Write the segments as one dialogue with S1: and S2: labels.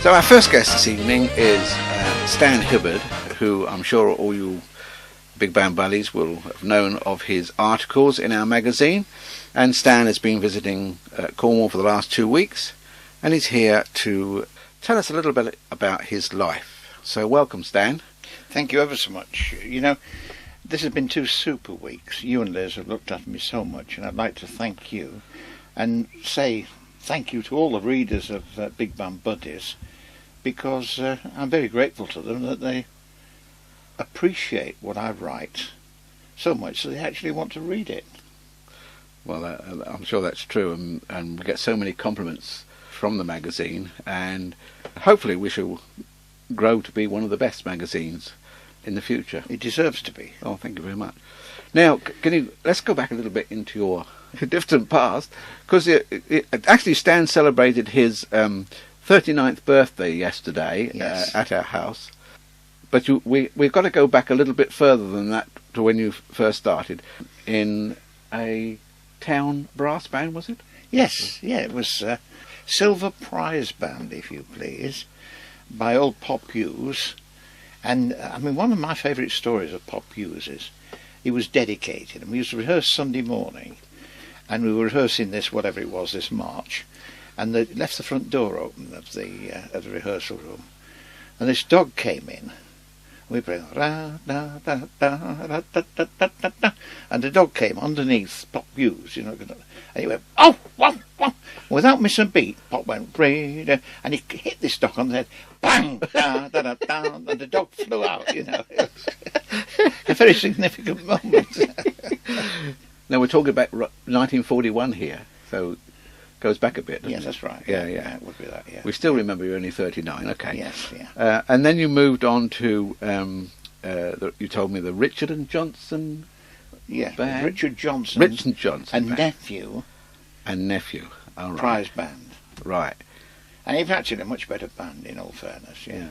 S1: So our first guest this evening is Stan Hibbert, who I'm sure all you big band buddies will have known of his articles in our magazine. And Stan has been visiting Cornwall for the last 2 weeks, and he's here to tell us a little bit about his life. So welcome, Stan.
S2: Thank you ever so much. You know, this has been 2 super weeks. You and Liz have looked after me so much, and I'd like to thank you and say thank you to all the readers of Big Band Buddies, because I'm very grateful to them that they appreciate what I write so much so they actually want to read it.
S1: Well, I'm sure that's true, and we get so many compliments from the magazine, and hopefully we shall grow to be one of the best magazines in the future.
S2: It deserves to be.
S1: Oh, thank you very much. Now, let's go back a little bit into your distant past, because actually Stan celebrated his 39th birthday yesterday.
S2: Yes.
S1: At our house. But we've got to go back a little bit further than that to when you first started in a town brass band, was it?
S2: Yes, yeah, it was Silver Prize Band, if you please, by old Pop Hughes. And I mean, one of my favourite stories of Pop Hughes is he was dedicated, and we used to rehearse Sunday morning, and we were rehearsing this, whatever it was, this march, and they left the front door open of the rehearsal room, and this dog came in. We played, and the dog came underneath Pop Hughes, you know, and he went, oh, wow, wow. Without missing a beat, Pop went, and he hit this dog on the head, bang, da, da, da, da, and the dog flew out, you know. It was a very significant moment.
S1: Now we're talking about 1941 here, so goes back a bit, doesn't
S2: Yes,
S1: it?
S2: that's right.
S1: Yeah.
S2: It would be that, yeah.
S1: We still remember you're only 39, okay.
S2: Yes, yeah.
S1: And then you moved on to, you told me the Richard and Johnson band?
S2: Richard Johnson.
S1: Richard Johnson
S2: and
S1: band.
S2: nephew.
S1: And nephew, all right.
S2: Prize Band.
S1: Right.
S2: And it's actually a much better band, in all fairness, yeah.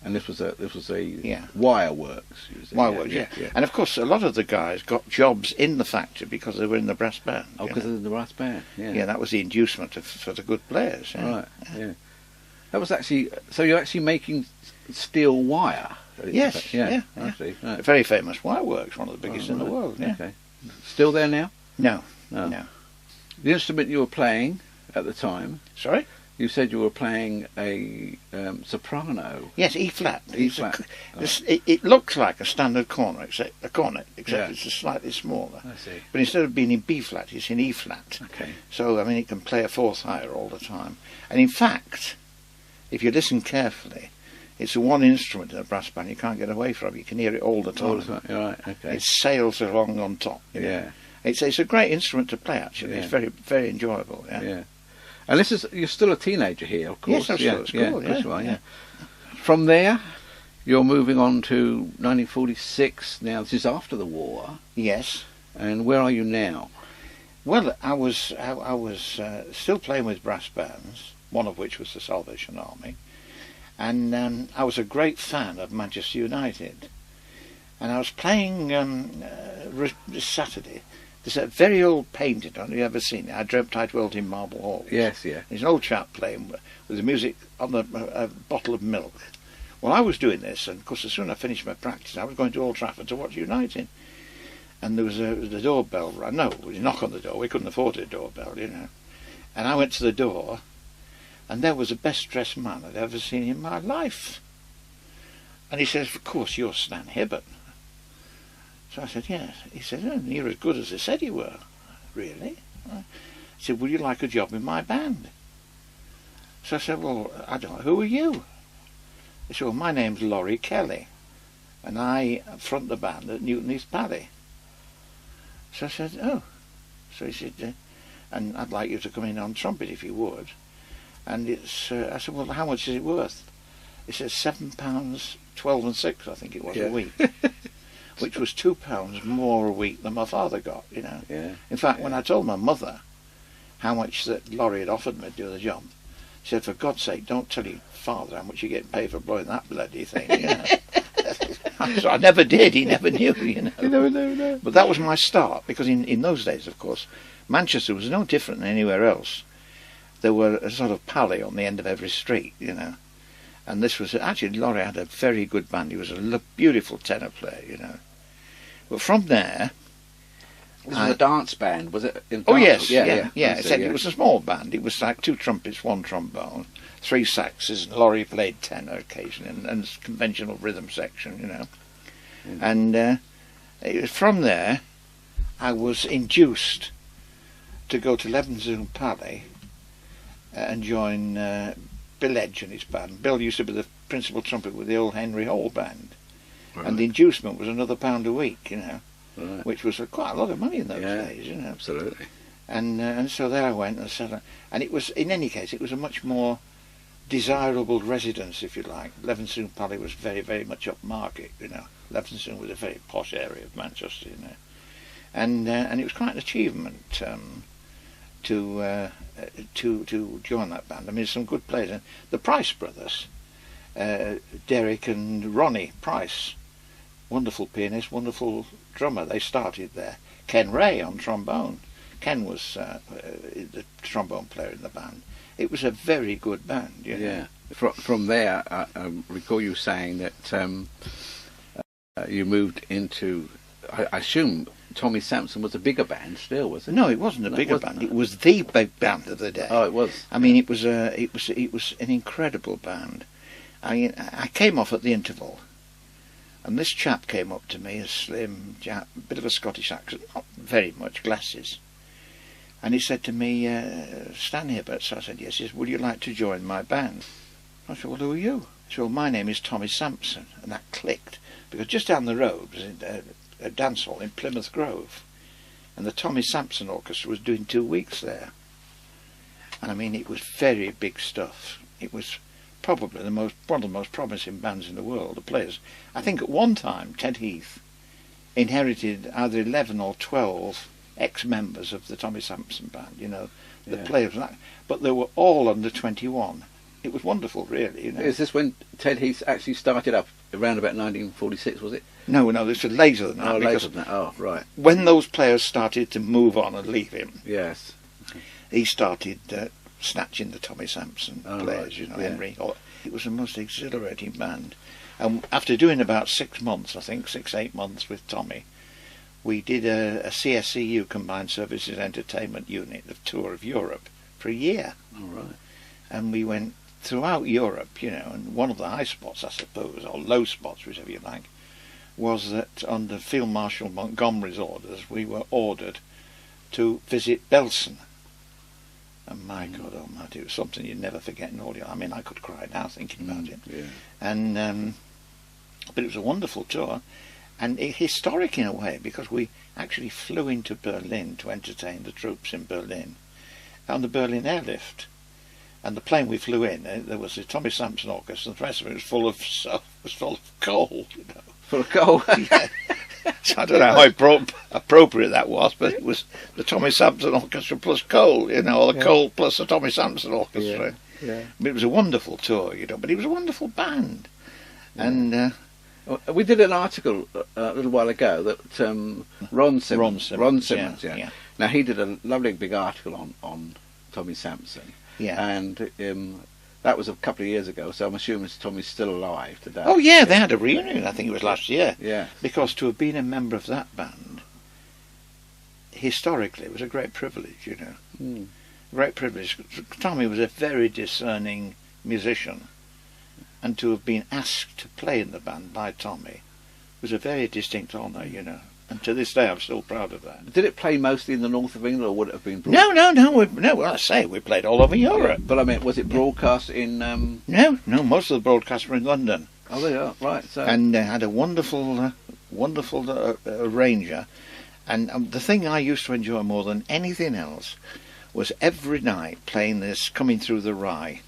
S1: And this was a
S2: Yeah.
S1: Wireworks.
S2: Wireworks, yeah. And of course, a lot of the guys got jobs in the factory because they were in the brass band.
S1: Oh, because of the brass band, yeah.
S2: Yeah, that was the inducement for the good players. Yeah.
S1: Right, yeah. That was actually, so you're actually making steel wire?
S2: Yes, yeah.
S1: I see. Right.
S2: A very famous Wireworks, one of the biggest in the world, yeah.
S1: Okay. Still there now?
S2: No.
S1: The instrument you were playing at the time,
S2: Sorry?
S1: you said you were playing a soprano.
S2: Yes, E flat.
S1: E-flat.
S2: It looks like a standard cornet, except
S1: Yeah.
S2: it's just slightly smaller.
S1: I see.
S2: But instead of being in B flat, it's in E flat.
S1: Okay.
S2: So, I mean, it can play a fourth higher all the time. And in fact, if you listen carefully, it's the one instrument in a brass band you can't get away from. You can hear it all the time.
S1: All the time, right, okay.
S2: It sails along on top. You know.
S1: Yeah.
S2: It's a great instrument to play, actually.
S1: Yeah.
S2: It's very, very enjoyable. Yeah.
S1: Yeah. And you're still a teenager here, of course.
S2: Yes, I'm still at school.
S1: Of course you are, yeah. From there, you're moving on to 1946. Now, this is after the war.
S2: Yes.
S1: And where are you now?
S2: Well, I was still playing with brass bands, one of which was the Salvation Army, and I was a great fan of Manchester United. And I was playing this Saturday. There's a very old painting, have you ever seen it? I Dreamt I Dwelt in Marble Halls.
S1: Yes, yeah.
S2: There's an old chap playing with the music on a bottle of milk. Well, I was doing this, and of course, as soon as I finished my practice, I was going to Old Trafford to watch United. And there was the doorbell. No, it was a knock on the door. We couldn't afford a doorbell, you know. And I went to the door, and there was the best dressed man I'd ever seen in my life. And he says, "Of course, you're Stan Hibbert." So I said, "Yes." He said, "Oh, you're as good as they said you were." "Really?" He said, "Would you like a job in my band?" So I said, "Well, I don't know. Who are you?" He said, "Well, my name's Laurie Kelly, and I front the band at Newton East Pally." So I said, "Oh." So he said, "And I'd like you to come in on trumpet if you would." And I said, "Well, how much is it worth?" He said, £7.12 and 6, I think it was, a week. Which was £2 more a week than my father got, you know.
S1: Yeah.
S2: In fact, when I told my mother how much that Laurie had offered me to do the job, she said, "For God's sake, don't tell your father how much you're getting paid for blowing that bloody thing." You know? So I never did. He never knew, you know.
S1: You never know, no.
S2: But that was my start, because in those days, of course, Manchester was no different than anywhere else. There were a sort of pally on the end of every street, you know. And this was actually, Laurie had a very good band. He was a beautiful tenor player, you know. But from there,
S1: this was a dance band, was it?
S2: Oh yes, yeah.
S1: Yeah.
S2: It was a small band. It was like 2 trumpets, 1 trombone, 3 saxes, and Laurie played tenor occasionally, and conventional rhythm section, you know. And it was from there I was induced to go to Levenzoon Palais and join Bill Edge and his band. Bill used to be the principal trumpet with the old Henry Hall band, and the inducement was another £1 a week, you know.
S1: Right.
S2: Which was quite a lot of money in those days, you know.
S1: Absolutely.
S2: And so there I went and settled. And it was, in any case, it was a much more desirable residence, if you like. Levenzoon Palais was very, very much upmarket, you know. Levenzoon was a very posh area of Manchester, you know. And it was quite an achievement to join that band. I mean, some good players. And the Price brothers, Derek and Ronnie Price, wonderful pianist, wonderful drummer. They started there. Ken Ray on trombone. Ken was the trombone player in the band. It was a very good band. You know?
S1: Yeah. From there, I recall you saying that you moved into, I assume Tommy Sampson was a bigger band still, was it?
S2: No, it wasn't a bigger band. It was the big band of the day.
S1: Oh, it was.
S2: I mean, it was an incredible band. I mean, I came off at the interval, and this chap came up to me, a slim chap, a bit of a Scottish accent, not very much, glasses. And he said to me, Stan Hibbert. So I said, yes. He said, would you like to join my band? I said, well, who are you? He said, well, my name is Tommy Sampson. And that clicked, because just down the road was a dance hall in Plymouth Grove. And the Tommy Sampson Orchestra was doing 2 weeks there. And I mean, it was very big stuff. It was probably one of the most promising bands in the world, the players. I think at one time Ted Heath inherited either 11 or 12 ex-members of the Tommy Sampson band, you know, the players, but they were all under 21. It was wonderful, really, you know.
S1: Is this when Ted Heath actually started up, around about 1946, was it?
S2: No, this was later than that.
S1: Later than that. Oh, right.
S2: When those players started to move on and leave him,
S1: yes,
S2: he started snatching the Tommy Sampson players,
S1: right.
S2: you know,
S1: Yeah.
S2: Henry. It was the most exhilarating band. And after doing about 6 months, I think, 8 months with Tommy, we did a CSCU, Combined Services Entertainment Unit, a tour of Europe for a year.
S1: All right.
S2: And we went throughout Europe, you know, and one of the high spots, I suppose, or low spots, whichever you like, was that under Field Marshal Montgomery's orders, we were ordered to visit Belsen. And my God almighty, it was something you'd never forget in all your... I mean, I could cry now thinking about it.
S1: Yeah.
S2: And but it was a wonderful tour, and historic in a way, because we actually flew into Berlin to entertain the troops in Berlin on the Berlin airlift. And the plane we flew in, there was the Tommy Sampson Orchestra, and the rest of it was full of coal, you know.
S1: Full of coal?
S2: Yeah. So I don't know how appropriate that was, but it was the Tommy Sampson Orchestra plus coal, you know, or the coal plus the Tommy Sampson Orchestra.
S1: Yeah.
S2: But it was a wonderful tour, you know, but it was a wonderful band. Yeah. And
S1: we did an article a little while ago that Ron Simmons, yeah. Now, he did a lovely big article on Tommy Sampson.
S2: Yeah.
S1: And that was a couple of years ago, so I'm assuming Tommy's still alive today.
S2: Oh, yeah, they had a reunion, I think it was last year.
S1: Yeah.
S2: Because to have been a member of that band, historically, it was a great privilege, you know.
S1: Mm.
S2: Great privilege. Tommy was a very discerning musician, and to have been asked to play in the band by Tommy was a very distinct honour, you know. And to this day, I'm still proud of that.
S1: Did it play mostly in the north of England, or would it have been...
S2: No. Well, I say we played all over Europe.
S1: Yeah, but I mean, was it broadcast in...
S2: No. Most of the broadcasts were in London.
S1: Oh, they are, right. So.
S2: And had a wonderful arranger. And the thing I used to enjoy more than anything else was every night playing this Coming Through the Rye,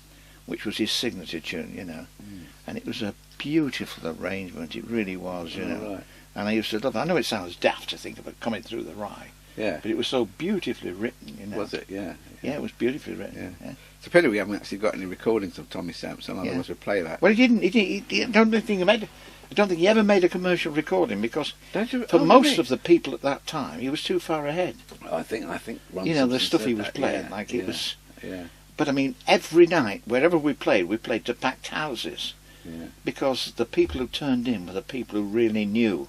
S2: which was his signature tune, you know. Mm. And it was a beautiful arrangement, it really was, you know. Right. And I used to love it. I know it sounds daft to think of it Coming Through the Rye.
S1: Yeah.
S2: But it was so beautifully written, you know.
S1: Was it? Yeah.
S2: Yeah, it was beautifully written.
S1: Yeah. It's a pity we haven't actually got any recordings of Tommy Sampson, otherwise we'd play that.
S2: Well, he didn't. I don't think he ever made a commercial recording, because for most of the people at that time, he was too far ahead.
S1: I think.
S2: You know, the stuff he was playing, it was.
S1: Yeah.
S2: But I mean, every night, wherever we played to packed houses.
S1: Yeah.
S2: Because the people who turned in were the people who really knew.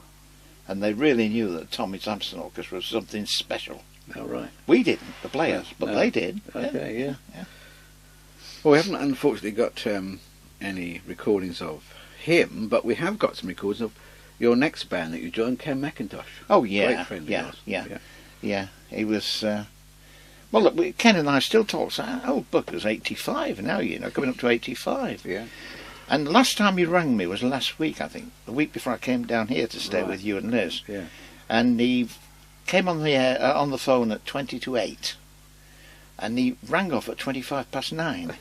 S2: And they really knew that Tommy Sampson Orchestra was something special.
S1: Oh, right.
S2: We didn't, the players, but
S1: No.
S2: they did.
S1: Okay, yeah.
S2: Yeah.
S1: Well, we haven't unfortunately got any recordings of him, but we have got some recordings of your next band that you joined, Ken McIntosh.
S2: Oh, yeah.
S1: Great friend of
S2: Yeah,
S1: yours.
S2: yeah. Yeah, he was... well, look, Ken and I still talk. So, old Booker's 85 now, you know, coming up to 85.
S1: Yeah.
S2: And the last time he rang me was last week, I think. The week before I came down here to stay
S1: Right.
S2: with you and Liz.
S1: Yeah.
S2: And he came on the air, on the phone at 20 to 8. And he rang off at 25 past 9.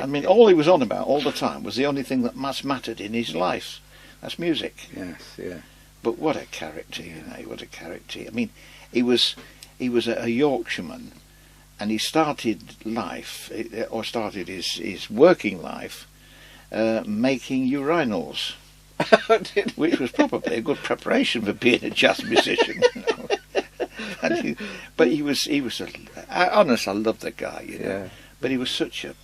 S2: I mean, all he was on about all the time was the only thing that mattered in his life. That's music.
S1: Yes, yeah.
S2: But what a character, you know, what a character. I mean, he was a Yorkshireman, and he started life, or started his working life, making urinals, which was probably a good preparation for being a jazz musician. You know. But he was honest, I love the guy, you know.
S1: Yeah.
S2: But he was such a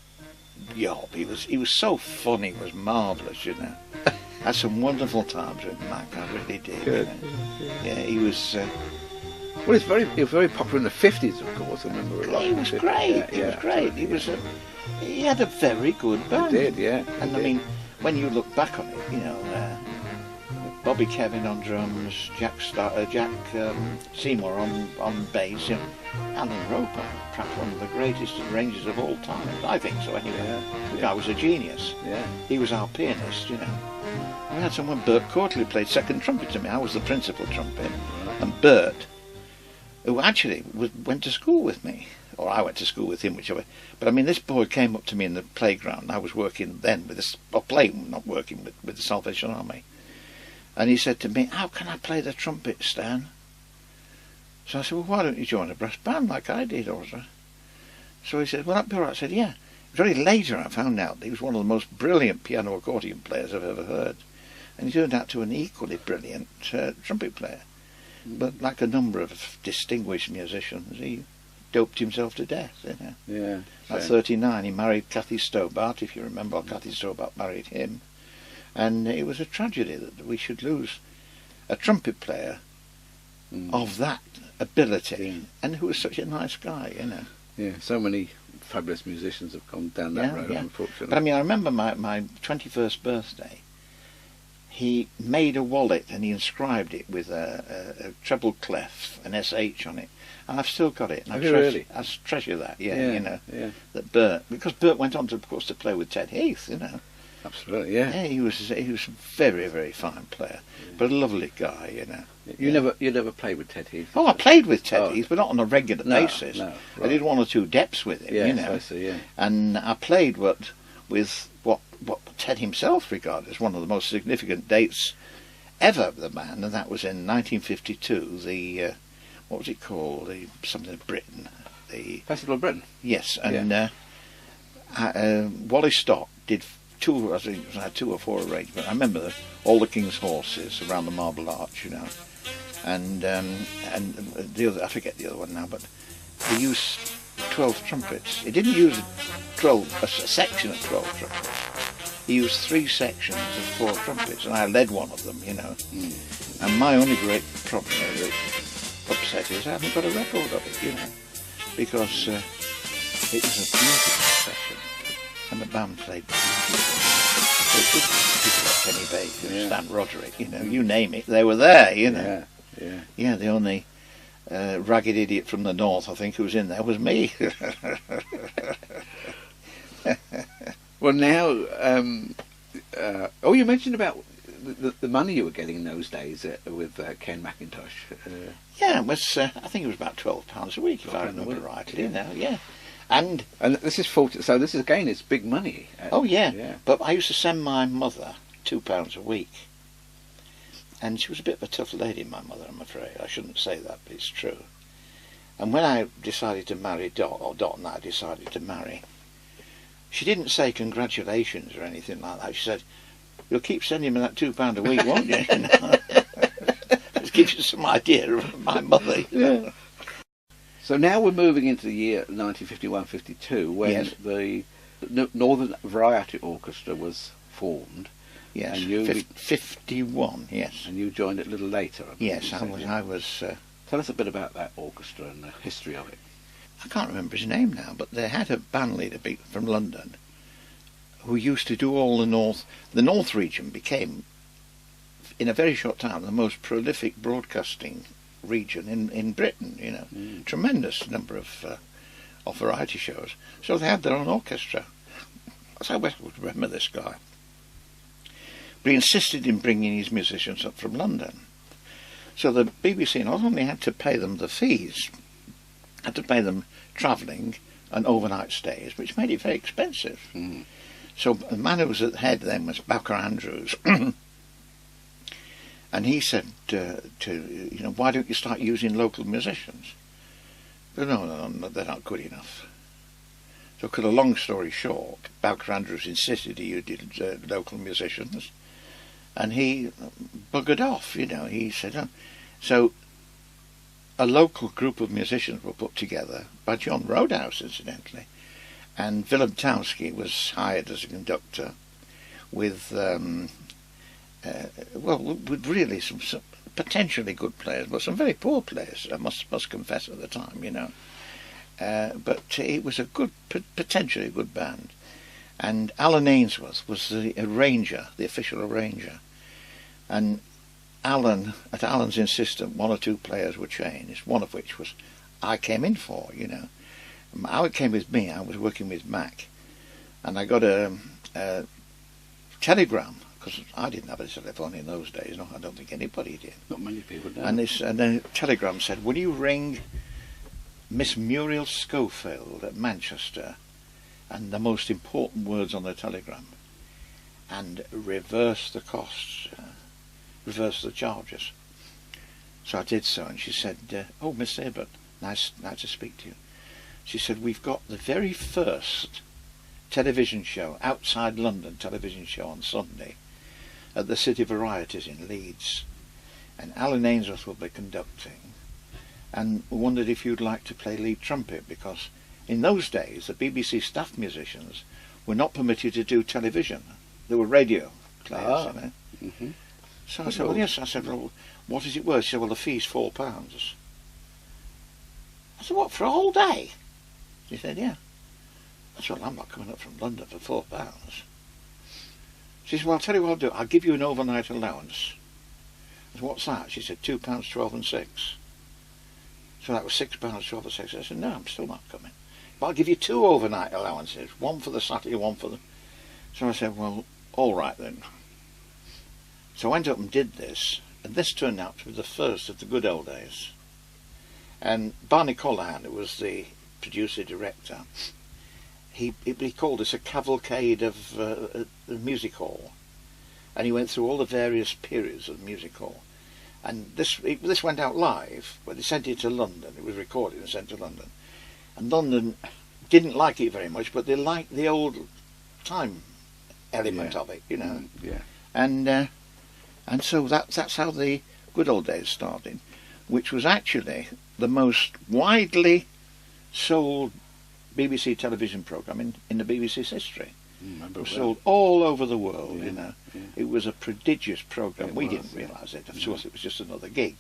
S2: yob. He was so funny. It was marvellous, you know. Had some wonderful times with Mac. I really did.
S1: Good.
S2: You know. Yeah, he was.
S1: Well, he was very popular in the 50s, of course. I remember a lot.
S2: He
S1: in the
S2: was
S1: 50s.
S2: great.
S1: Yeah,
S2: He was
S1: yeah,
S2: great. He was. He had a very good band.
S1: He did, yeah.
S2: And
S1: he
S2: I
S1: did.
S2: mean, when you look back on it, you know, Bobby Kevin on drums, Jack Seymour on bass, you know, Alan Roper, perhaps one of the greatest arrangers of all time. I think so, anyway.
S1: Yeah,
S2: The guy was a genius.
S1: Yeah.
S2: He was our pianist, you know. We had someone, Bert Courtley, played second trumpet to me. I was the principal trumpet. And Bert, who actually went to school with me, or I went to school with him, whichever. But I mean, this boy came up to me in the playground. I was working then with not working with the Salvation Army. And he said to me, "How can I play the trumpet, Stan?" So I said, "Well, why don't you join a brass band like I did?" Also. So he said, "Well, that'd be all right." I said, "Yeah." Very later I found out that he was one of the most brilliant piano accordion players I've ever heard. And he turned out to an equally brilliant trumpet player. But like a number of distinguished musicians, he doped himself to death, you know.
S1: Yeah.
S2: At
S1: shame.
S2: 39 he married Kathy Stobart, if you remember. Kathy Stobart married him. And it was a tragedy that we should lose a trumpet player of that ability,
S1: Yeah.
S2: and who was such a nice guy, you know.
S1: Yeah, so many fabulous musicians have gone down that road,
S2: yeah.
S1: unfortunately.
S2: But I mean, I remember my 21st birthday, he made a wallet and he inscribed it with a treble clef, an SH on it. And I've still got it. And
S1: Have you really?
S2: I treasure that, you know.
S1: Yeah,
S2: That Bert, because Bert went on to, of course, to play with Ted Heath, you know.
S1: absolutely, yeah.
S2: Yeah, he was a very, very fine player, but a lovely guy, you know.
S1: You never played with Ted Heath?
S2: Oh, I played with Ted
S1: Oh.
S2: Heath, but not on a regular
S1: No,
S2: basis.
S1: no,
S2: I
S1: right.
S2: did one or two deps with him,
S1: Yes,
S2: you know.
S1: I see, yeah.
S2: And I played with what Ted himself regarded as one of the most significant dates ever of the man, and that was in 1952. The what was it called? The something of Britain. The
S1: Festival of Britain?
S2: yes, and Wally Stock did two. I think it was 2 or 4 arrangements. I remember all the King's Horses around the Marble Arch, you know, and the other, I forget the other one now, but he used 12 trumpets. He didn't use a section of 12 trumpets. He used 3 sections of 4 trumpets, and I led one of them, you know. And my only great problem that upset is I haven't got a record of it, you know, because it was a beautiful session, and the band played beautifully. People like Kenny Baker,
S1: Yeah.
S2: Stan Roderick, you know, you name it, they were there, you know.
S1: Yeah, yeah.
S2: Yeah, the only ragged idiot from the north, I think, who was in there was me.
S1: Well, now, you mentioned about the money you were getting in those days with Ken McIntosh.
S2: Yeah, it was. I think it was about £12 a week, if I
S1: £12 a
S2: remember
S1: week,
S2: rightly.
S1: yeah.
S2: Now, yeah, and
S1: And this is 40, so this is, again, it's big money.
S2: oh yeah.
S1: Yeah.
S2: But I used to send my mother £2 a week, and she was a bit of a tough lady, my mother. I'm afraid I shouldn't say that, but it's true. And when I decided to marry Dot, or Dot and I decided to marry, she didn't say congratulations or anything like that. She said, "You'll keep sending me that £2 a week, won't you?" You know? It gives you some idea of my mother. You know?
S1: So now we're moving into the year 1951-52 when
S2: Yes.
S1: the Northern Variety Orchestra was formed.
S2: Yes,
S1: And you
S2: 51, yes.
S1: and you joined it a little later. I believe
S2: Yes,
S1: you
S2: I
S1: said,
S2: was.
S1: yeah.
S2: I was.
S1: Tell us a bit about that orchestra and the history of it.
S2: I can't remember his name now, but they had a band leader from London who used to do all the north. The North region became, in a very short time, the most prolific broadcasting region in Britain. You know, tremendous number of variety shows. So they had their own orchestra. So I would remember this guy. But he insisted in bringing his musicians up from London. So the BBC not only had to pay them the fees, had to pay them travelling and overnight stays, which made it very expensive. So the man who was at the head then was Bowker Andrews. And he said why don't you start using local musicians? But no, they're not good enough. So, cut a long story short, Bowker Andrews insisted he used local musicians, and he buggered off. He said, so a local group of musicians were put together by John Roadhouse, incidentally, and Willem Townsky was hired as a conductor with with really some potentially good players, but some very poor players, I must confess at the time, but it was a good, potentially good band. And Alan Ainsworth was the arranger, the official arranger. And at Alan's insistence, one or two players were changed, one of which was I came in for, Howard came with me, I was working with Mac. And I got a telegram, because I didn't have a telephone in those days. No, I don't think anybody did.
S1: Not many people did.
S2: And the telegram said, will you ring Miss Muriel Schofield at Manchester, and the most important words on the telegram, and reverse the costs, reverse the charges. So I did so, and she said, oh, Miss Hibbert, nice to speak to you. She said, we've got the very first television show, outside London television show on Sunday, at the City Varieties in Leeds, and Alan Ainsworth will be conducting, and wondered if you'd like to play lead trumpet, because in those days the BBC staff musicians were not permitted to do television. They were radio players,
S1: Mm-hmm.
S2: So I said, well, yes. I said, well, what is it worth? She said, well, the fee's £4. I said, what, for a whole day? She said, yeah. I said, well, I'm not coming up from London for £4. She said, well, I'll tell you what I'll do. I'll give you an overnight allowance. I said, what's that? She said, £2, 12 and 6. So that was £6, 12 and 6. I said, no, I'm still not coming. But I'll give you 2 overnight allowances. One for the Saturday, one for the... So I said, well, all right then. So I went up and did this, and this turned out to be the first of the good old days. And Barney Colahan, who was the producer-director, he called this a cavalcade of the music hall, and he went through all the various periods of the music hall. And this went out live, but they sent it to London. It was recorded and sent to London, and London didn't like it very much, but they liked the old time element of it, and so that's how the good old days started, which was actually the most widely sold BBC television programme in the BBC's history. It was sold all over the world, It was a prodigious programme. We didn't realise it. Of course, it was just another gig,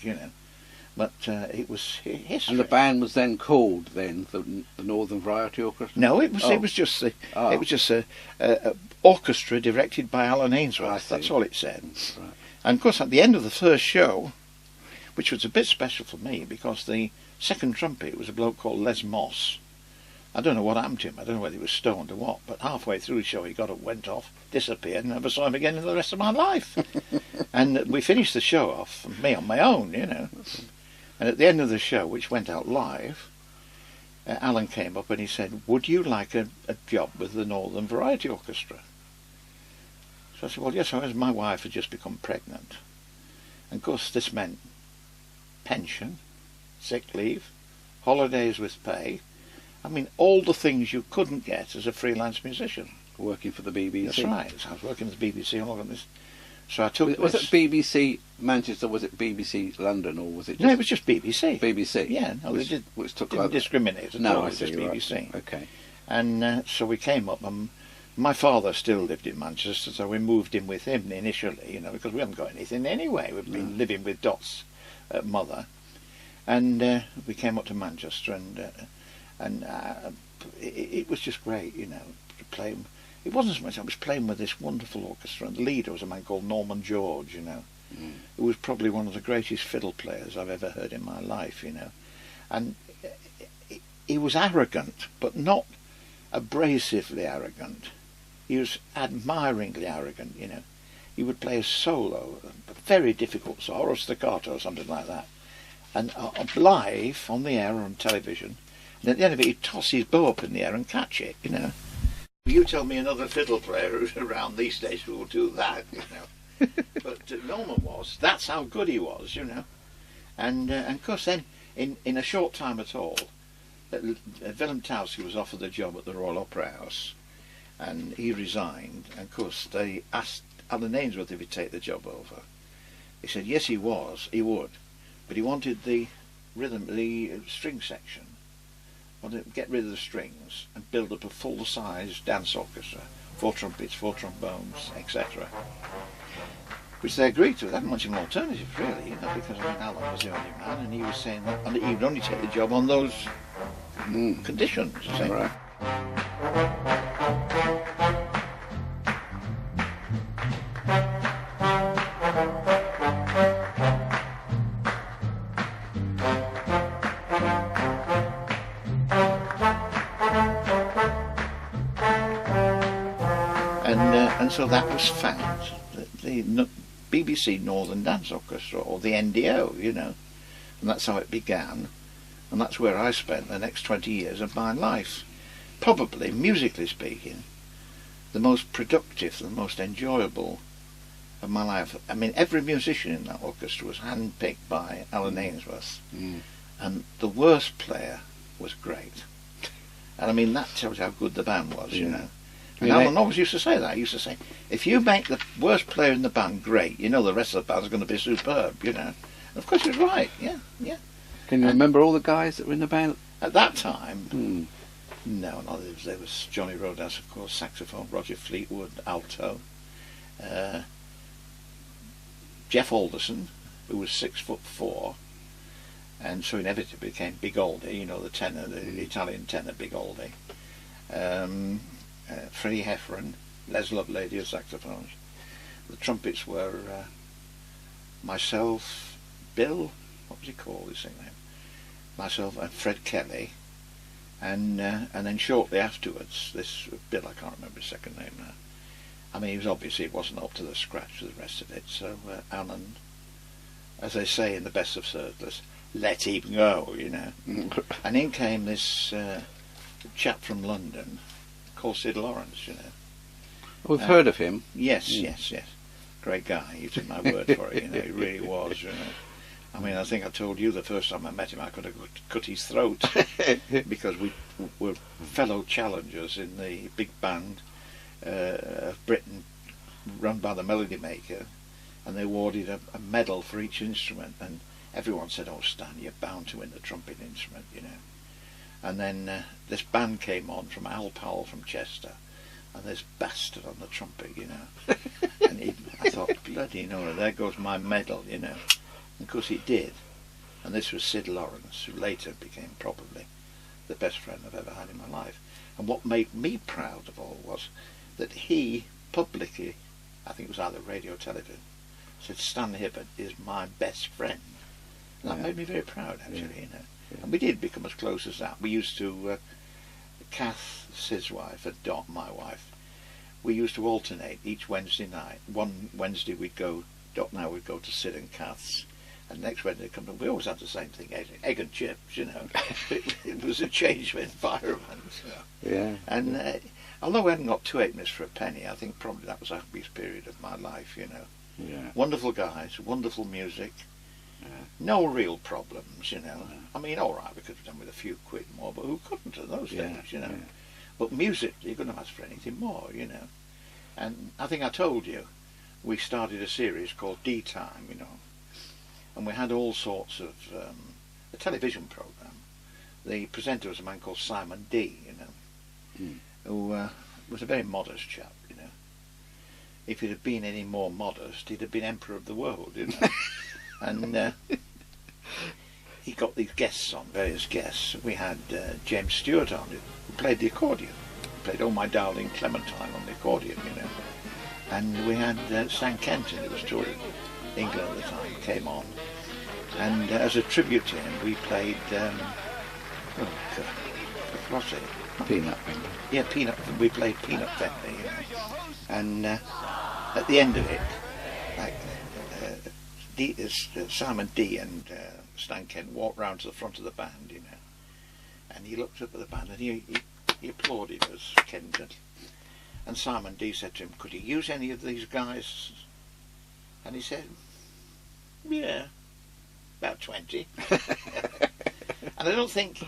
S2: But it was history.
S1: And the band was then called the Northern Variety Orchestra?
S2: No, it was just a orchestra directed by Alan Ainsworth. That's all it said.
S1: Right.
S2: And of course, at the end of the first show, which was a bit special for me, because the second trumpet was a bloke called Les Moss. I don't know what happened to him. I don't know whether he was stoned or what, but halfway through the show he got up, went off, disappeared, and never saw him again in the rest of my life. And we finished the show off, me on my own, And at the end of the show, which went out live, Alan came up and he said, would you like a job with the Northern Variety Orchestra? So I said, well, yes, my wife had just become pregnant. And of course this meant pension, sick leave, holidays with pay. I mean, all the things you couldn't get as a freelance musician.
S1: Working for the BBC.
S2: That's right. So I was working at the BBC and all of this. So I took
S1: Was
S2: this.
S1: it BBC Manchester? Was it BBC London, or was it?
S2: No, it was just BBC.
S1: BBC.
S2: Yeah, no,
S1: which,
S2: they did,
S1: which took
S2: didn't
S1: like
S2: discriminate at
S1: no,
S2: all.
S1: I
S2: It was
S1: see.
S2: just
S1: Right.
S2: BBC.
S1: Okay.
S2: And so we came up, and my father still lived in Manchester, so we moved in with him initially, because we hadn't got anything anyway. We'd been living with Dot's mother, and we came up to Manchester, and it was just great, to play. It wasn't so much I was playing with this wonderful orchestra, and the leader was a man called Norman George, who was probably one of the greatest fiddle players I've ever heard in my life, and he was arrogant, but not abrasively arrogant. He was admiringly arrogant, He would play a solo, a very difficult solo, or a staccato or something like that, and live on the air or on television, and at the end of it he'd toss his bow up in the air and catch it, You tell me another fiddle player who's around these days who will do that, But Norman that's how good he was, And of course then, in a short time at all, Willem Towsky was offered the job at the Royal Opera House, and he resigned, and of course they asked Alan Ainsworth if he'd take the job over. He said yes he would, but he wanted the string section, wanted to get rid of the strings and build up a full-size dance orchestra, 4 trumpets, 4 trombones, etc. Which they agreed to. They hadn't much of an alternative really, because Alan was the only man, and he was saying that, and he would only take the job on those conditions.
S1: Right.
S2: And so that was found, the BBC Northern Dance Orchestra, or the NDO, and that's how it began, and that's where I spent the next 20 years of my life. Probably, musically speaking, the most productive, the most enjoyable of my life. I mean, every musician in that orchestra was handpicked by Alan Ainsworth, and the worst player was great. And I mean, that tells you how good the band was, And Alan always used to say that. He used to say, if you make the worst player in the band great, the rest of the band's going to be superb, And of course he was right, yeah.
S1: Can you remember all the guys that were in the band?
S2: At that time, no, there was Johnny Rodas, of course, saxophone, Roger Fleetwood, alto, Jeff Alderson, who was 6'4", and so inevitably became Big Oldie, the tenor, the Italian tenor Big Oldie. Freddie Heffron, Les Lovelady of saxophones. The trumpets were myself, Bill, what was he called, his nickname? Myself and Fred Kelly, and then shortly afterwards, this Bill, I can't remember his second name now. I mean, he wasn't up to the scratch with the rest of it, so Alan, as they say in the best of circles, let him go, And in came this chap from London, called Syd Lawrence,
S1: We've heard of him.
S2: Yes. Great guy, you took my word for it, he really was, I mean, I think I told you the first time I met him I could have cut his throat, because we were fellow challengers in the big band of Britain, run by the Melody Maker, and they awarded a medal for each instrument, and everyone said, oh Stan, you're bound to win the trumpet instrument, And then this band came on from Al Powell from Chester, and this bastard on the trumpet, And I thought, bloody there goes my medal, And of course he did. And this was Syd Lawrence, who later became probably the best friend I've ever had in my life. And what made me proud of all was that he publicly, I think it was either radio or television, said Stan Hibbert is my best friend. And that made me very proud, actually, And we did become as close as that. We used to, Kath, Syd's wife, and Dot, my wife, we used to alternate each Wednesday night. One Wednesday we'd go, Dot and I would go to Syd and Kath's, and next Wednesday come to, we always had the same thing, egg and chips, it was a change of environment.
S1: Yeah.
S2: And although we hadn't got 2 halfpennies for a penny, I think probably that was the happiest period of my life,
S1: Yeah.
S2: Wonderful guys, wonderful music. No real problems, I mean, all right, we could have done with a few quid more, but who couldn't at those days, But music, you couldn't have asked for anything more, And I think I told you, we started a series called D Time, you know, and we had all sorts of a television program. The presenter was a man called Simon D, you know, who was a very modest chap, you know. If he'd have been any more modest, he'd have been Emperor of the World, you know. And he got these guests on, various guests. We had James Stewart on, who played the accordion. He played Oh My Darling Clementine on the accordion, you know. And we had Stan Kenton, who was touring England at the time, came on. And as a tribute to him, we played, what's it?
S1: Peanut Finger.
S2: Yeah, we played Peanut Finger, you know. And at the end of it, like, Simon D and Stan Kent walked round to the front of the band, you know. And he looked up at the band and he applauded us, Kenton. And Simon D said to him, could you use any of these guys? And he said, yeah, about 20. And I don't think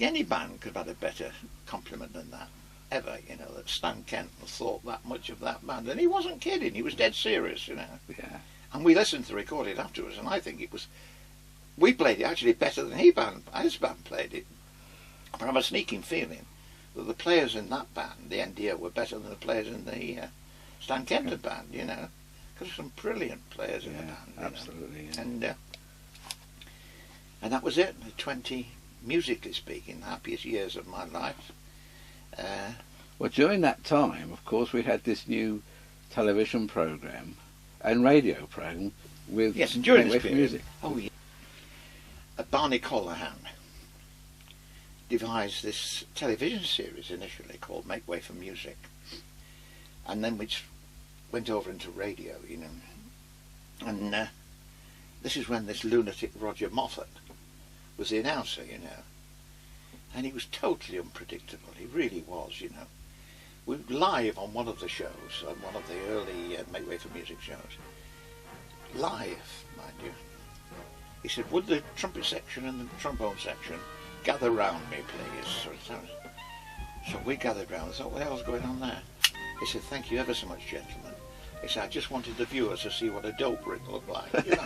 S2: any band could have had a better compliment than that, ever, you know, that Stan Kent thought that much of that band. And he wasn't kidding, he was dead serious, you know.
S1: Yeah.
S2: And we listened to the recording afterwards, and I think we played it actually better than his band played it. But I have a sneaking feeling that the players in that band, the NDO, were better than the players in the Stan Kenton band, you know. Because there's some brilliant players in the band.
S1: Absolutely.
S2: Yeah. And that was it. 20, musically speaking, happiest years of my life.
S1: Well, during that time, of course, we had this new television programme and radio programme with
S2: yes, and during
S1: Make
S2: this
S1: Way for
S2: period,
S1: Music.
S2: Barney Colohan devised this television series initially called Make Way for Music, and then which went over into radio, you know. And this is when this lunatic Roger Moffitt was the announcer, you know. And he was totally unpredictable, he really was, you know. We were live on one of the shows, on one of the early Make Way for Music shows. Live, mind you. He said, would the trumpet section and the trombone section gather round me, please? So we gathered round and thought, what the hell's going on there? He said, thank you ever so much, gentlemen. He said, I just wanted the viewers to see what a dope ring looked like, you know.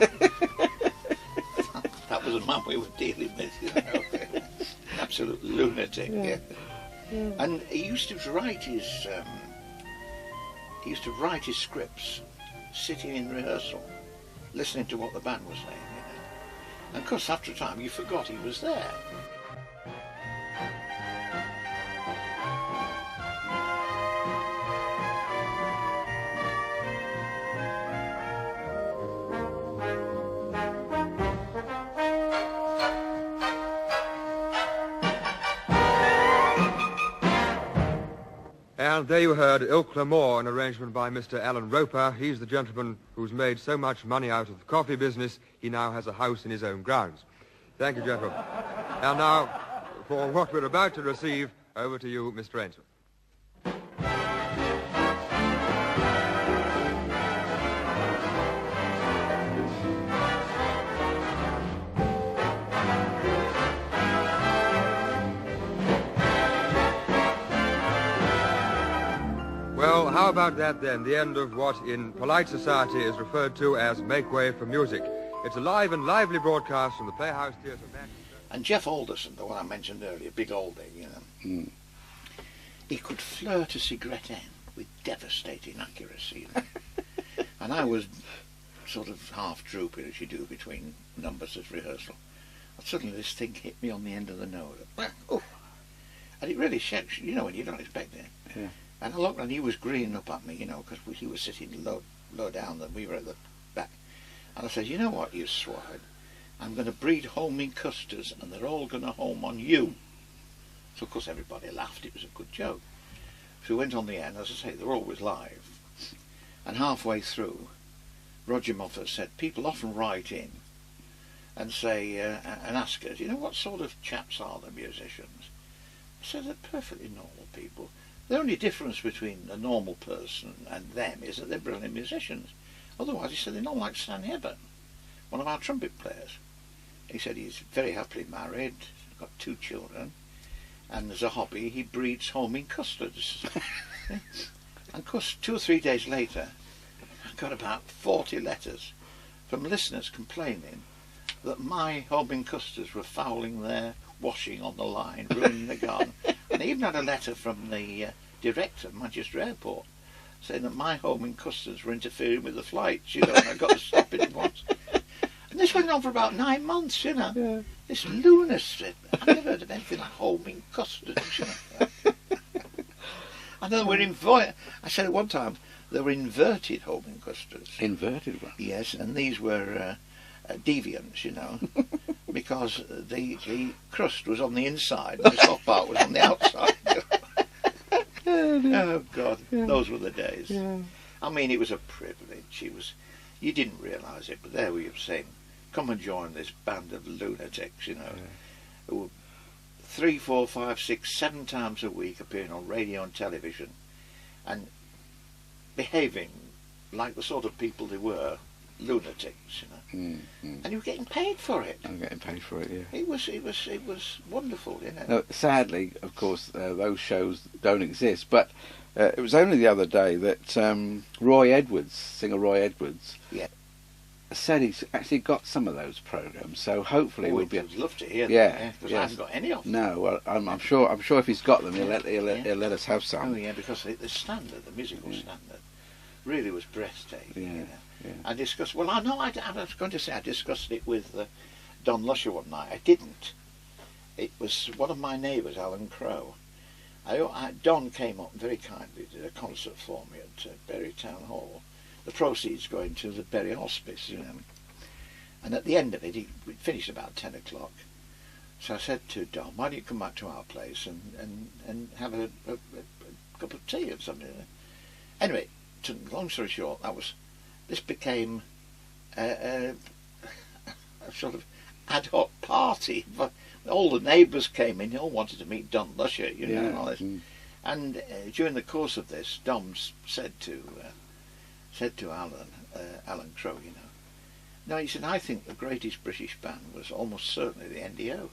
S2: That was the man we were dealing with, you know. Absolute lunatic. Yeah. Yeah. And he used to write his scripts sitting in rehearsal, listening to what the band was saying, you know. And of course after a time you forgot he was there.
S3: And there you heard Il Clamore, an arrangement by Mr. Alan Roper. He's the gentleman who's made so much money out of the coffee business, he now has a house in his own grounds. Thank you, gentlemen. And now, for what we're about to receive, over to you, Mr. Ainsworth. Well, how about that then? The end of what in polite society is referred to as Make Way for Music. It's a live and lively broadcast from the Playhouse Theatre, Manchester.
S2: And Jeff Alderson, the one I mentioned earlier, big oldie, you know, he could flirt a cigarette end with devastating accuracy. You know? And I was sort of half drooping, as you do between numbers at rehearsal. And suddenly this thing hit me on the end of the nose. Oh. And it really shakes, you know, when you don't expect it.
S1: Yeah.
S2: And I looked and he was grinning up at me, you know, because he was sitting low down and we were at the back. And I said, you know what, you swine? I'm going to breed homing custards and they're all going to home on you. So, of course, everybody laughed. It was a good joke. So we went on the end. As I say, they're always live. And halfway through, Roger Moffitt said, people often write in and say, and ask us, you know, what sort of chaps are the musicians? I said, they're perfectly normal people. The only difference between a normal person and them is that they're brilliant musicians. Otherwise, he said, they're not like Stan Hibbert, one of our trumpet players. He said he's very happily married, got 2 children, and as a hobby, he breeds homing custards. And of course, 2 or 3 days later, got about 40 letters from listeners complaining that my homing custards were fouling their washing on the line, ruining the garden. And I even had a letter from the director of Manchester Airport saying that my homing custards were interfering with the flights, and I got to stop it at once. And this went on for about 9 months,
S1: Yeah.
S2: This lunacy. I've never heard of anything like homing custards, I know we're inverted. I said at one time they were inverted homing custards.
S1: Inverted ones?
S2: Yes, and these were deviants, because the crust was on the inside and the soft part was on the outside. Oh, God, those were the days.
S1: Yeah.
S2: I mean, it was a privilege. You didn't realise it, but there we were saying, come and join this band of lunatics, who were 3, 4, 5, 6, 7 times a week appearing on radio and television and behaving like the sort of people they were, lunatics, and you were getting paid for it.
S1: I'm getting paid for it, yeah.
S2: It was wonderful,
S1: No, sadly, of course, those shows don't exist, but it was only the other day that Roy Edwards, singer Roy Edwards,
S2: Yeah.
S1: said he's actually got some of those programs, so hopefully we'll be...
S2: I'd love to hear
S1: Yeah,
S2: them, because
S1: yes.
S2: I haven't got any of them.
S1: No, well, I'm sure if he's got them, he'll let us have some.
S2: Oh yeah, because the standard, the musical standard, really was breathtaking.
S1: Yeah.
S2: I discussed. Well, I was going to say I discussed it with Don Lusher one night. I didn't. It was one of my neighbours, Alan Crowe. Don came up and very kindly did a concert for me at Bury Town Hall. The proceeds going to the Bury Hospice, And at the end of it, it finished about 10 o'clock. So I said to Don, "Why don't you come back to our place and have a cup of tea or something?" Anyway, long story short, this became a sort of ad hoc party. But all the neighbours came in, they all wanted to meet Don Lusher, and all this. And during the course of this, Dom said to Alan Crowe, no, he said, "I think the greatest British band was almost certainly the NDO,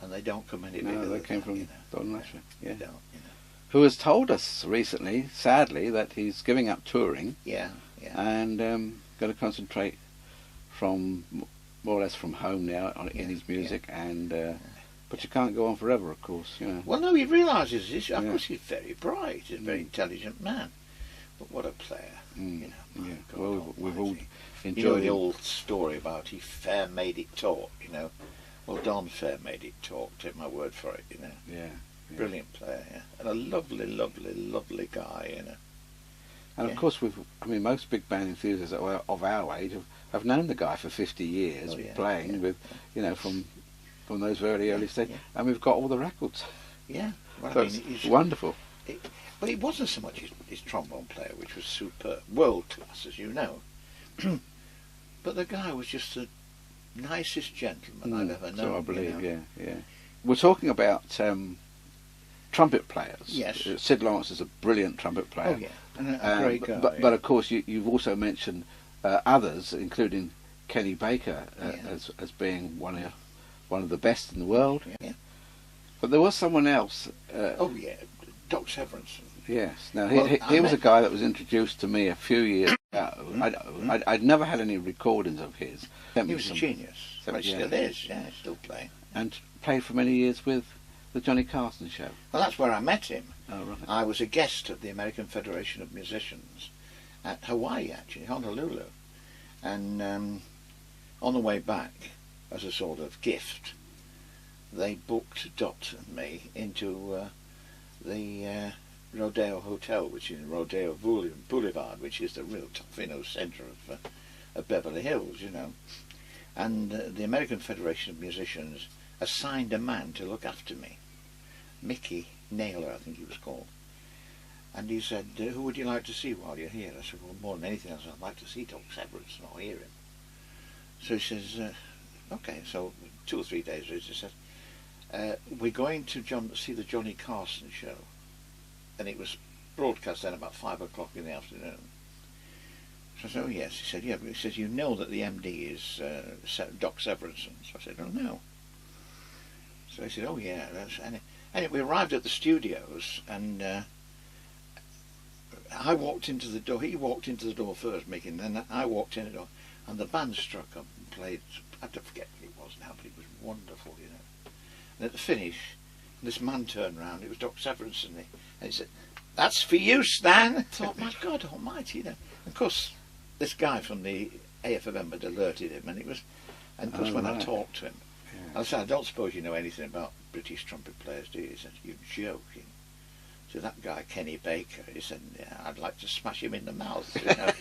S2: and they don't come any bigger."
S1: No, they came
S2: than
S1: from Don Lusher,
S2: They don't,
S1: who has told us recently, sadly, that he's giving up touring.
S2: Yeah.
S1: And going to concentrate from more or less from home now in his music, and but you can't go on forever, of course.
S2: Well, no, he realises this. Of course, he's very bright. He's a very intelligent man. But what a player, my God,
S1: well, we've all
S2: almighty.
S1: enjoyed
S2: the
S1: him.
S2: old story about he fair made it talk. Well, Don fair made it talk. Take my word for it.
S1: Yeah.
S2: Brilliant player, and a lovely, lovely, lovely guy.
S1: And of course, most big band enthusiasts of our age have known the guy for 50 years, playing with, from those very early stages, and we've got all the records.
S2: Yeah, well,
S1: So it's wonderful.
S2: But it wasn't so much his trombone player, which was superb, world class, as you know. But the guy was just the nicest gentleman I've ever known.
S1: So I believe, yeah. We're talking about trumpet players.
S2: Yes.
S1: Syd Lawrence is a brilliant trumpet player.
S2: Oh yeah, and a great guy.
S1: But of course, you've also mentioned others, including Kenny Baker, as being one of the best in the world.
S2: Yeah.
S1: But there was someone else.
S2: Doc Severinsen.
S1: Yes. Now he was a guy that was introduced to me a few years ago. I'd never had any recordings of his.
S2: He was a genius. Well, he still is. Yeah, he's still playing.
S1: And played for many years with the Johnny Carson show.
S2: Well, that's where I met him.
S1: Oh, right.
S2: I was a guest at the American Federation of Musicians at Hawaii, actually, Honolulu. And on the way back, as a sort of gift, they booked Dot and me into the Rodeo Hotel, which is in Rodeo Boulevard, which is the real top centre of Beverly Hills, And the American Federation of Musicians assigned a man to look after me. Mickey Naylor, I think he was called. And he said, "Who would you like to see while you're here?" I said, "Well, more than anything else, I'd like to see Doc Severinsen or hear him." So he says, "Okay." So 2 or 3 days later, he said, "We're going to see the Johnny Carson show." And it was broadcast then about 5 o'clock in the afternoon. So I said, "Oh yes." He said, "Yeah," but he says, "You know that the MD is Doc Severinsen." So I said, "Oh no." So he said, "Oh yeah." And we arrived at the studios, and I walked into the door, he walked into the door first, Mick, then I walked in the door, and the band struck up and played, I don't forget what it was now, but it was wonderful, you know. And at the finish, this man turned round, it was Dr. Severanson, and he said, "That's for you, Stan." I thought, my God almighty, you know. Of course, this guy from the AFM had alerted him, and it was, and of course when I talked to him, I said, "I don't suppose you know anything about British trumpet players, do you?" He said, "You're joking." So that guy, Kenny Baker, he said, "Yeah, I'd like to smash him in the mouth." You know?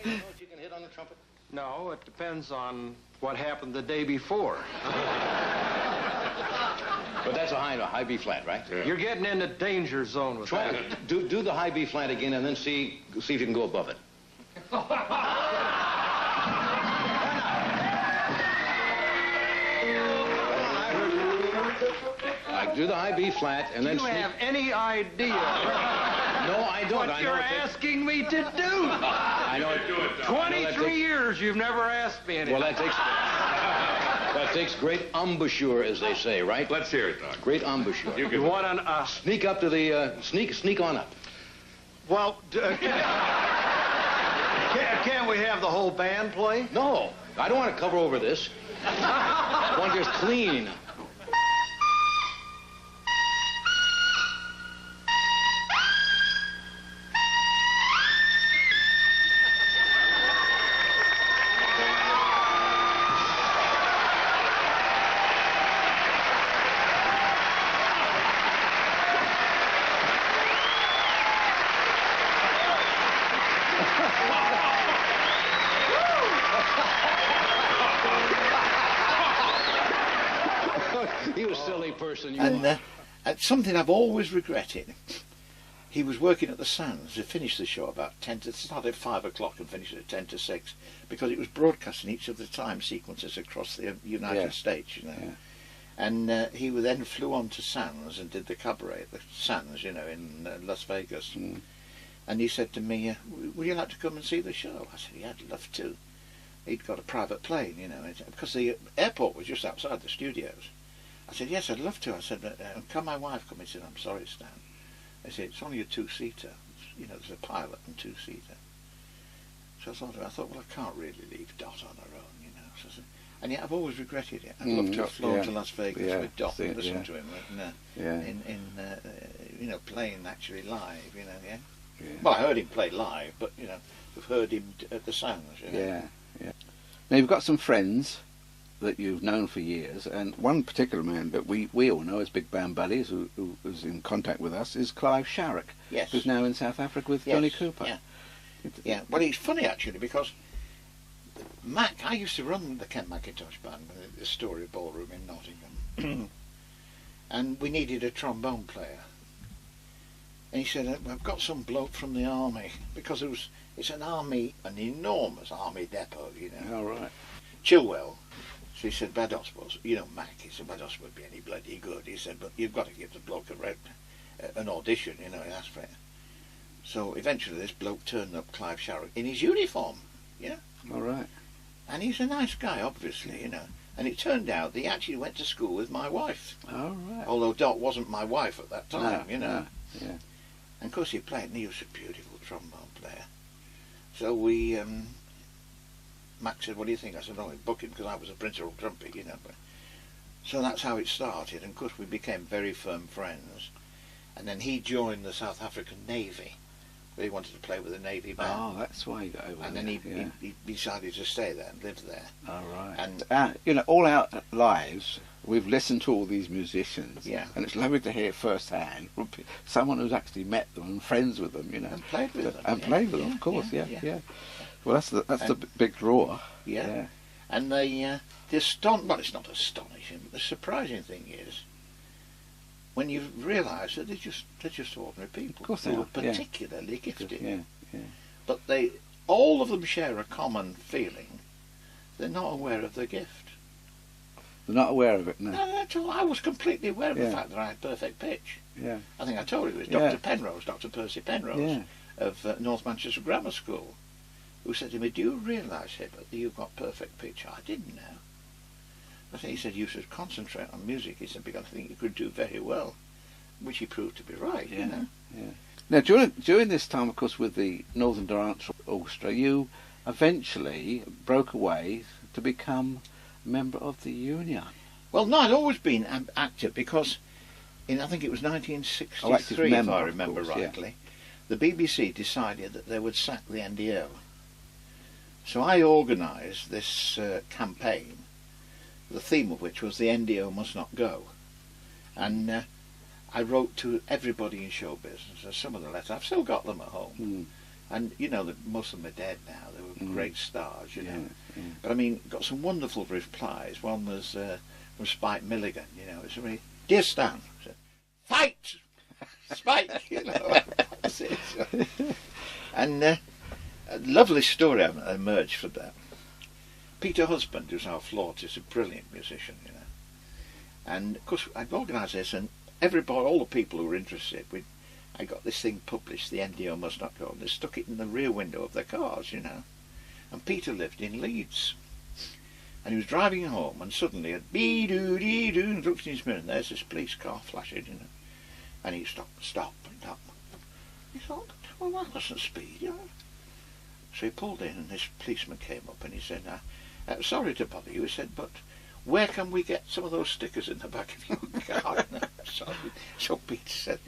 S4: You know if you can hit on the trumpet? No, it depends on what happened the day before.
S5: But that's a high B flat, right?
S4: Yeah. You're getting into danger zone with that.
S5: Do the high B flat again and then see if you can go above it. Do the high B flat and then.
S4: Do you have any idea?
S5: No, I don't.
S4: What you're asking me to do?
S5: I know.
S4: 23 years you've never asked me anything.
S5: Well, that takes great embouchure, as they say, right?
S6: Let's hear it, Doc.
S5: Great embouchure.
S4: You want an
S5: sneak up to the sneak on up.
S4: Well, can't we have the whole band play?
S5: No, I don't want to cover over this. I want just clean. You a silly person, you
S2: and something I've always regretted. He was working at the Sands. He finished the show about 10 to... started at 5 o'clock and finished at 10 to 6 because it was broadcasting each of the time sequences across the United States, you know.
S1: Yeah.
S2: And he then flew on to Sands and did the cabaret at the Sands, you know, in Las Vegas.
S1: Mm.
S2: And he said to me, "Would you like to come and see the show?" I said, "Yeah, I'd love to." He'd got a private plane, you know, because the airport was just outside the studios. I said, "Yes, I'd love to." I said, "Can my wife come?" He said, "I'm sorry, Stan." I said, "It's only a two-seater. You know, there's a pilot and two-seater." So I thought, well, I can't really leave Dot on her own, you know. So I said, and yet I've always regretted it. I'd love to have flown to Las Vegas with Dot and listen to him you know, playing actually live, you know, yeah. Well, I heard him play live, but, you know, I've heard him at the Sands, you know.
S1: Yeah. Now, you've got some friends that you've known for years, and one particular man that we all know as Big Band Buddies, who was in contact with us, is Clive Sharrock, who's now in South Africa with Johnny Cooper.
S2: Yeah, well, it's funny, actually, because Mac, I used to run the Ken McIntosh band, the Story Ballroom in Nottingham, and we needed a trombone player. And he said, "I've got some bloke from the army," because it's an enormous army depot, you know.
S1: All right.
S2: Chilwell. So he said, "Bad Hospitals, you know, Mac," he said, "Bad Hospitals would be any bloody good." He said, "But you've got to give the bloke an audition, you know, he asked for it." So eventually this bloke turned up, Clive Sharrock, in his uniform, you know.
S1: All right.
S2: And he's a nice guy, obviously, you know. And it turned out that he actually went to school with my wife.
S1: All right.
S2: Although Dot wasn't my wife at that time,
S1: No,
S2: you know.
S1: no, yeah.
S2: And of course he played, and he was a beautiful trombone player. So we, Max said, "What do you think?" I said, "Oh, book him," because I was a principal trumpet, you know. So that's how it started, and of course we became very firm friends. And then he joined the South African Navy. He wanted to play with the Navy band.
S1: Oh, that's why he got over
S2: and
S1: there.
S2: then he decided to stay there and live there.
S1: All right.
S2: And
S1: you know, all our lives, we've listened to all these musicians.
S2: Yeah.
S1: And it's lovely to hear firsthand from someone who's actually met them and friends with them, you know.
S2: And played with them.
S1: And played with them, of course, yeah. Well, that's the big draw.
S2: Yeah. And well, it's not astonishing, but the surprising thing is, when you realise that they're just ordinary people.
S1: Of course
S2: who
S1: they
S2: are
S1: are,
S2: particularly gifted.
S1: Yeah.
S2: But all of them share a common feeling. They're not aware of their gift.
S1: They're not aware of it, no.
S2: No, at all. I was completely aware of the fact that I had perfect pitch.
S1: Yeah.
S2: I think I told you it was Dr. Penrose, Dr. Percy Penrose of North Manchester Grammar School, who said to me, "Do you realise, Hibbert, that you've got perfect pitch?" I didn't know. I think he said you should concentrate on music. He said, because I think you could do very well, which he proved to be right, you know.
S1: Yeah. Now, during this time, of course, with the Northern Dance Orchestra, you eventually broke away to become a member of the Union.
S2: Well, no, I'd always been active because I think it was 1963,
S1: member,
S2: if I remember
S1: course,
S2: rightly, the BBC decided that they would sack the NDO. So I organised this campaign, the theme of which was the NDO must not go. And I wrote to everybody in show business. Some of the letters, I've still got them at home. And, you know, most of them are dead now. They were great stars, you know. But, I mean, got some wonderful replies. One was from Spike Milligan, you know. It's really, dear Stan, said, fight! Spike, you know. That's it. And a lovely story emerged from that. Peter Husband, who's our flautist, a brilliant musician, you know. And, of course, I'd organised this, and everybody, all the people who were interested, I got this thing published, the NDO must not go, and they stuck it in the rear window of their cars, you know. And Peter lived in Leeds. And he was driving home, and suddenly a bee-doo-dee-doo, and looked in his mirror, and there's this police car flashing, you know. And he stop. He thought, well, that wasn't speed, you know. So he pulled in, and this policeman came up, and he said, sorry to bother you, he said, but where can we get some of those stickers in the back of your car? So Peter said,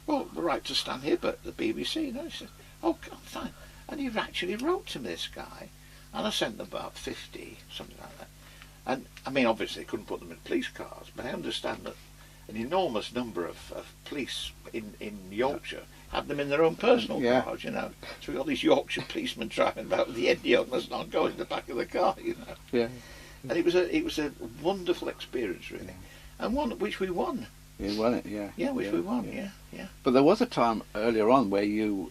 S2: well, the right to Stan Hibbert, the BBC. And I said, oh, God, fine. And he actually wrote to this guy, and I sent them about 50, something like that. And, I mean, obviously, they couldn't put them in police cars, but I understand that an enormous number of police in Yorkshire had them in their own personal cars, you know. So we got these Yorkshire policemen driving about with the NDO must not go in the back of the car, you know.
S1: Yeah.
S2: And it was a wonderful experience, really, and one which we won.
S1: You won it, yeah.
S2: Yeah, which we won, yeah.
S1: But there was a time earlier on where you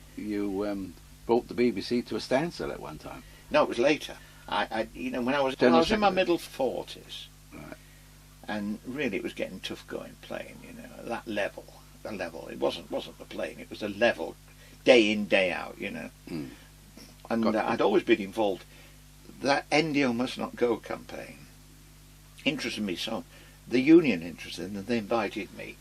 S1: brought the BBC to a standstill at one time.
S2: No, it was later. I you know, when I was in my middle 40s,
S1: right.
S2: And really it was getting tough going playing, you know, at that level. The level, it wasn't the playing, it was the level, day in, day out, you know. And I'd always been involved. That NDO must not go campaign interested me so. The Union interested, and they invited me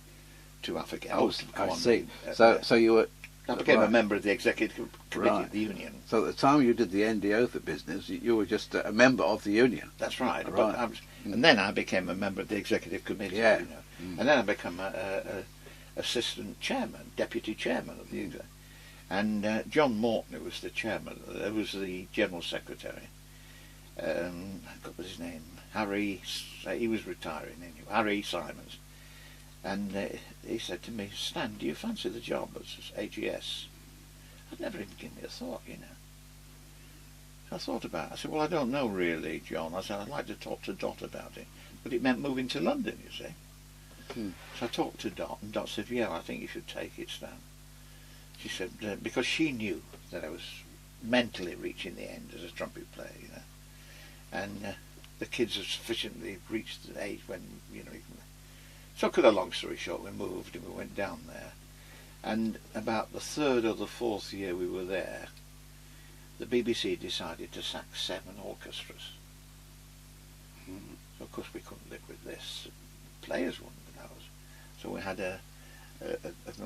S2: to Africa.
S1: I see. So you were.
S2: I became a member of the executive committee of the Union.
S1: So at the time you did the NDO business, you were just a member of the Union.
S2: That's right. And then I became a member of the executive committee.
S1: Yeah.
S2: You know. And then I became a assistant chairman, deputy chairman of the executive. And John Morton, who was the chairman, who was the general secretary. What was his name? Harry. He was retiring anyway. Harry Simons. And he said to me, Stan, do you fancy the job as AGS? I'd never even given it a thought, you know. I thought about it. I said, well, I don't know really, John. I said, I'd like to talk to Dot about it. But it meant moving to London, you see. So I talked to Dot, and Dot said, yeah, I think you should take it, Stan. She said, because she knew that I was mentally reaching the end as a trumpet player, you know. And the kids had sufficiently reached the age when, you know, so cut a long story short, we moved and we went down there. And about the third or the fourth year we were there, the BBC decided to sack 7 orchestras. So of course we couldn't live with this. Players wouldn't know us. So we had a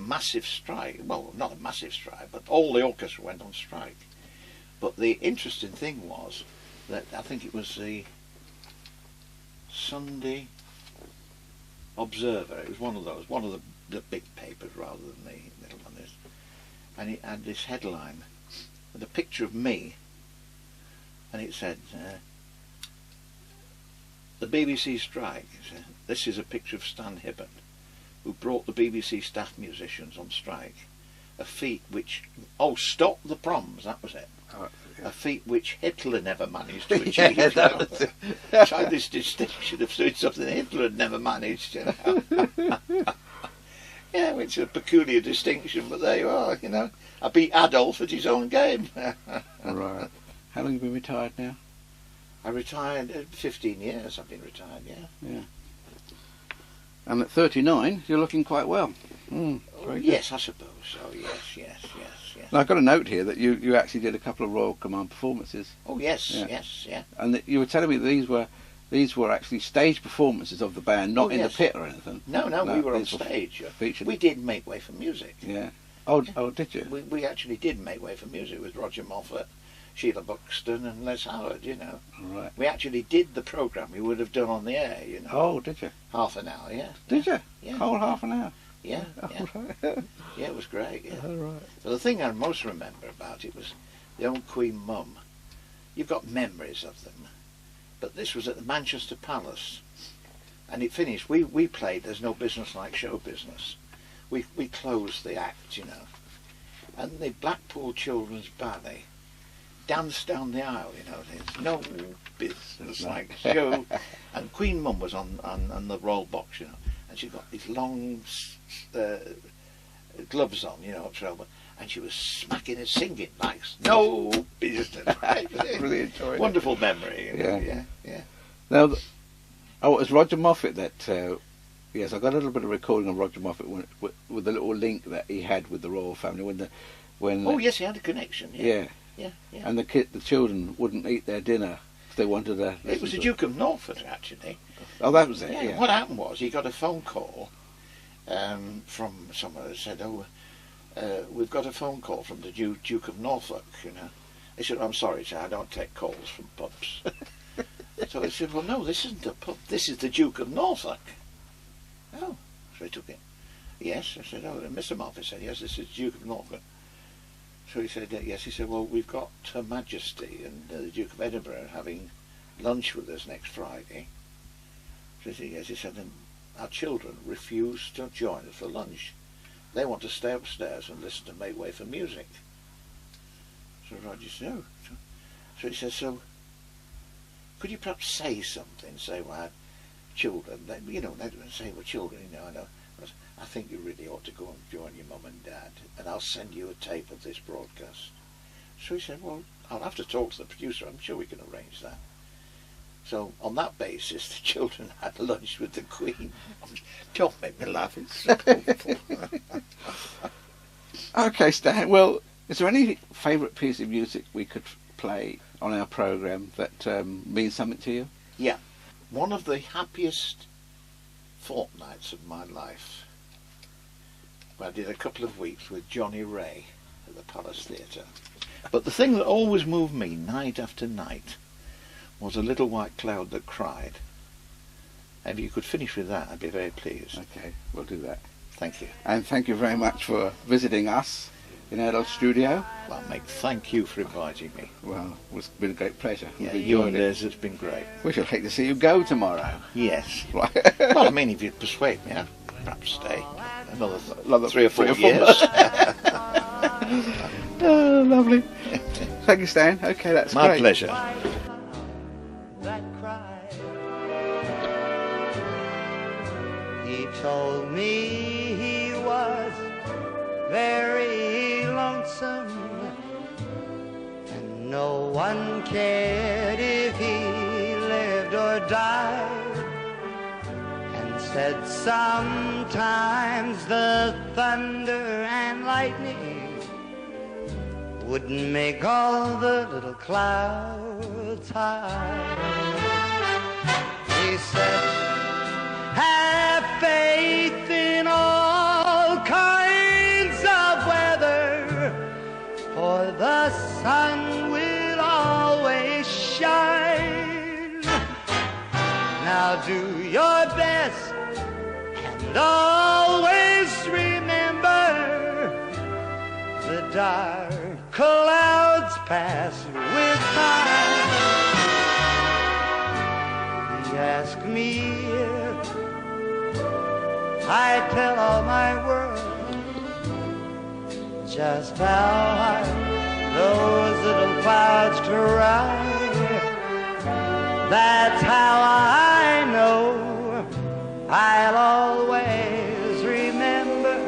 S2: massive strike. Well, not a massive strike, but all the orchestra went on strike. But the interesting thing was that I think it was the Sunday Observer. It was one of the big papers rather than the little one. And it had this headline with a picture of me, and it said, "The BBC strike. This is a picture of Stan Hibbert, who brought the BBC staff musicians on strike. A feat which stop the proms. That was it. A feat which Hitler never managed to achieve. Tried this distinction of doing something Hitler had never managed, you know." Yeah, which is a peculiar distinction, but there you are, you know. I beat Adolf at his own game.
S1: Right. How long have you been retired now?
S2: I retired 15 years. I've been retired, yeah.
S1: And at 39, you're looking quite well.
S2: Yes, I suppose so. Yes.
S1: Now, I've got a note here that you actually did a couple of Royal Command performances.
S2: Oh yes, yeah.
S1: And that you were telling me that these were actually stage performances of the band, not in the pit or anything.
S2: No, we were on stage. We did Make Way for Music.
S1: Yeah. Oh, did you?
S2: We actually did Make Way for Music with Roger Moffitt, Sheila Buxton and Les Howard, you know.
S1: Right.
S2: We actually did the programme we would have done on the air, you know.
S1: Oh, did you?
S2: Half an hour, yeah.
S1: Did you?
S2: Yeah.
S1: Whole half an hour?
S2: Yeah,
S1: Oh,
S2: yeah.
S1: right.
S2: Yeah, it was great, yeah.
S1: Oh, right.
S2: But the thing I most remember about it was the old Queen Mum. You've got memories of them. But this was at the Manchester Palace. And it finished. We played There's No Business Like Show Business. We closed the act, you know. And the Blackpool Children's Ballet danced down the aisle, you know. There's no business like show. And Queen Mum was on the royal box, you know. And she got these long gloves on, you know, up to her elbow. And she was smacking and singing like no business. Right?
S1: Really enjoyed it.
S2: Wonderful memory. You know?
S1: Yeah.
S2: Yeah.
S1: Now, it was Roger Moffitt that. Yes, I got a little bit of recording of Roger Moffitt with the little link that he had with the royal family when.
S2: Oh yes, he had a connection.
S1: Yeah.
S2: Yeah.
S1: And the children wouldn't eat their dinner if they wanted to.
S2: It was the Duke of Norfolk actually.
S1: Oh, that was it.
S2: Yeah.
S1: Yeah.
S2: What happened was he got a phone call from someone who said, "Oh, we've got a phone call from the Duke of Norfolk." You know, he said, "I'm sorry, sir, I don't take calls from pubs." So he said, "Well, no, this isn't a pub. This is the Duke of Norfolk." Oh, so he took it. Yes, I said, "Oh, Mr. Moffitt said, yes, this is Duke of Norfolk." So he said, yes. He said, "Well, we've got Her Majesty and the Duke of Edinburgh having lunch with us next Friday." So he said, yes. He said, "And our children refuse to join us for lunch. They want to stay upstairs and listen to Make Way for Music." So Roger said, "Oh." So he says, "So could you perhaps say something? Say, well, our children, they don't say we're children, you know, I know. I think you really ought to go and join your mum and dad, and I'll send you a tape of this broadcast." So he said, "Well, I'll have to talk to the producer. I'm sure we can arrange that." So on that basis, the children had lunch with the Queen. Don't make me laugh. It's so awful.
S1: Okay, Stan. Well, is there any favourite piece of music we could play on our programme that means something to you?
S2: Yeah. One of the happiest fortnights of my life, I did a couple of weeks with Johnny Ray at the Palace Theatre. But the thing that always moved me night after night was A Little White Cloud That Cried. If you could finish with that, I'd be very pleased.
S1: Okay, we'll do that.
S2: Thank you.
S1: And thank you very much for visiting us in our little studio.
S2: Well, mate, thank you for inviting me.
S1: Well, it's been a great pleasure.
S2: Yeah,
S1: We've
S2: you
S1: enjoyed
S2: and
S1: it.
S2: Liz, it's been great.
S1: We shall hate to see you go tomorrow.
S2: Yes.
S1: Right.
S2: Well, I mean, if you'd persuade me, I'd perhaps stay another
S1: Another
S2: 3 or 4
S1: 3 or 4
S2: years.
S1: Oh, lovely. Thank you, Stan. Okay, that's
S2: My
S1: great.
S2: pleasure.
S6: That cried. He told me he was very lonesome, and no one cared if he lived or died, and said sometimes the thunder and lightning would make all the little clouds high. He said, have faith in all kinds of weather, for the sun will always shine. Now do your best and always remember the dark clouds pass with time. He asked me if I tell all my world just how high those little clouds try. That's how I know I'll always remember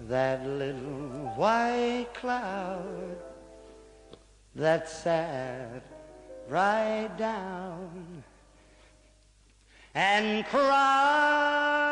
S6: that little white cloud that sat right down and cried.